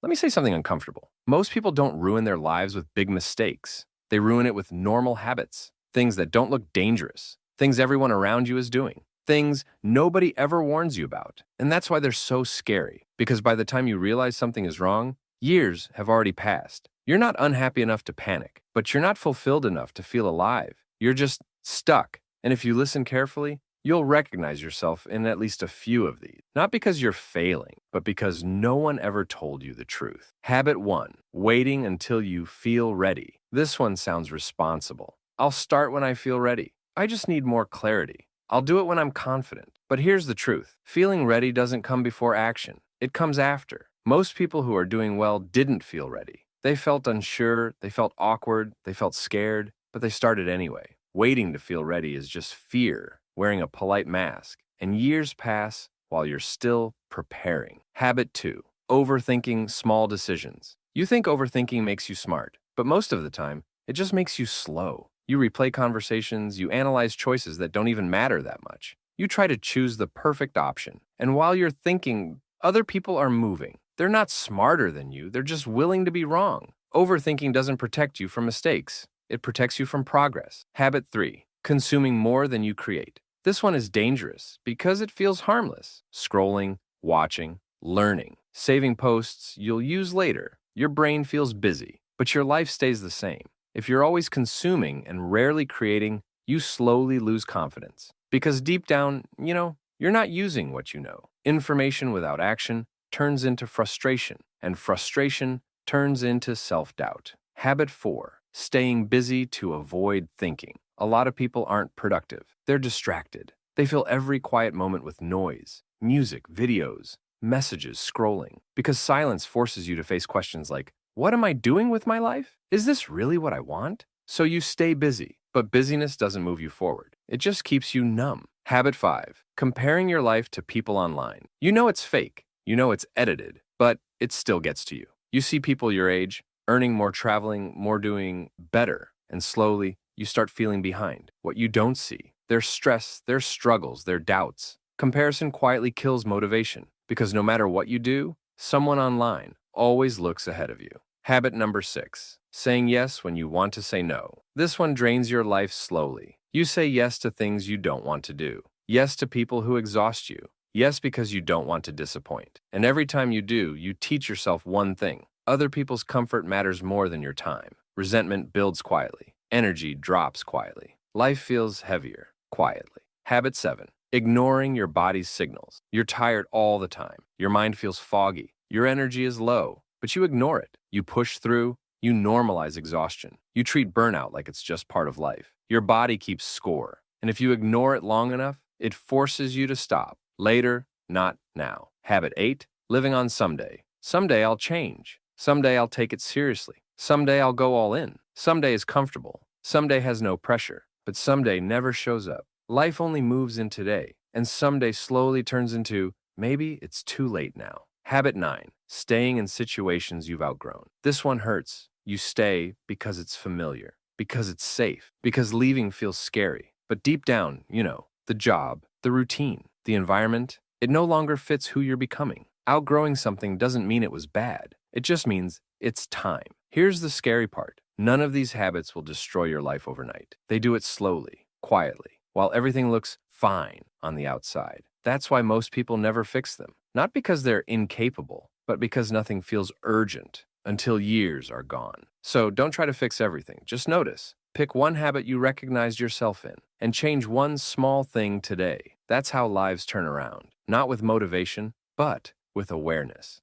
Let me say something uncomfortable. Most people don't ruin their lives with big mistakes. They ruin it with normal habits, things that don't look dangerous, things everyone around you is doing, things nobody ever warns you about. And that's why they're so scary, because by the time you realize something is wrong, years have already passed. You're not unhappy enough to panic, but you're not fulfilled enough to feel alive. You're just stuck. And if you listen carefully, you'll recognize yourself in at least a few of these. Not because you're failing, but because no one ever told you the truth. Habit 1. Waiting until you feel ready. This one sounds responsible. I'll start when I feel ready. I just need more clarity. I'll do it when I'm confident. But here's the truth. Feeling ready doesn't come before action. It comes after. Most people who are doing well didn't feel ready. They felt unsure, they felt awkward, they felt scared, but they started anyway. Waiting to feel ready is just fear wearing a polite mask, and years pass while you're still preparing. Habit 2. Overthinking small decisions. You think overthinking makes you smart, but most of the time, it just makes you slow. You replay conversations, you analyze choices that don't even matter that much. You try to choose the perfect option, and while you're thinking, other people are moving. They're not smarter than you, they're just willing to be wrong. Overthinking doesn't protect you from mistakes. It protects you from progress. Habit 3. Consuming more than you create. This one is dangerous because it feels harmless. Scrolling, watching, learning, saving posts you'll use later. Your brain feels busy, but your life stays the same. If you're always consuming and rarely creating, you slowly lose confidence. Because deep down, you're not using what you know. Information without action turns into frustration, and frustration turns into self-doubt. Habit 4. Staying busy to avoid thinking. A lot of people aren't productive. They're distracted. They fill every quiet moment with noise, music, videos, messages, scrolling. Because silence forces you to face questions like, what am I doing with my life? Is this really what I want? So you stay busy, but busyness doesn't move you forward. It just keeps you numb. Habit 5. Comparing your life to people online. You know it's fake. You know it's edited, but it still gets to you. You see people your age, earning more, traveling more, doing better, and slowly you start feeling behind. What you don't see, their stress, their struggles, their doubts. Comparison quietly kills motivation, because no matter what you do, someone online always looks ahead of you. Habit number 6. Saying yes when you want to say no. This one drains your life slowly. You say yes to things you don't want to do. Yes to people who exhaust you. Yes because you don't want to disappoint. And every time you do, you teach yourself one thing. Other people's comfort matters more than your time. Resentment builds quietly. Energy drops quietly. Life feels heavier quietly. Habit 7. Ignoring your body's signals. You're tired all the time. Your mind feels foggy. Your energy is low, but you ignore it. You push through. You normalize exhaustion. You treat burnout like it's just part of life. Your body keeps score. And if you ignore it long enough, it forces you to stop. Later, not now. Habit 8. Living on someday. Someday I'll change. Someday I'll take it seriously. Someday I'll go all in. Someday is comfortable. Someday has no pressure. But someday never shows up. Life only moves in today. And someday slowly turns into, maybe it's too late now. Habit 9. Staying in situations you've outgrown. This one hurts. You stay because it's familiar. Because it's safe. Because leaving feels scary. But deep down, the job, the routine, the environment, it no longer fits who you're becoming. Outgrowing something doesn't mean it was bad. It just means it's time. Here's the scary part. None of these habits will destroy your life overnight. They do it slowly, quietly, while everything looks fine on the outside. That's why most people never fix them. Not because they're incapable, but because nothing feels urgent until years are gone. So don't try to fix everything. Just notice. Pick one habit you recognized yourself in and change one small thing today. That's how lives turn around. Not with motivation, but with awareness.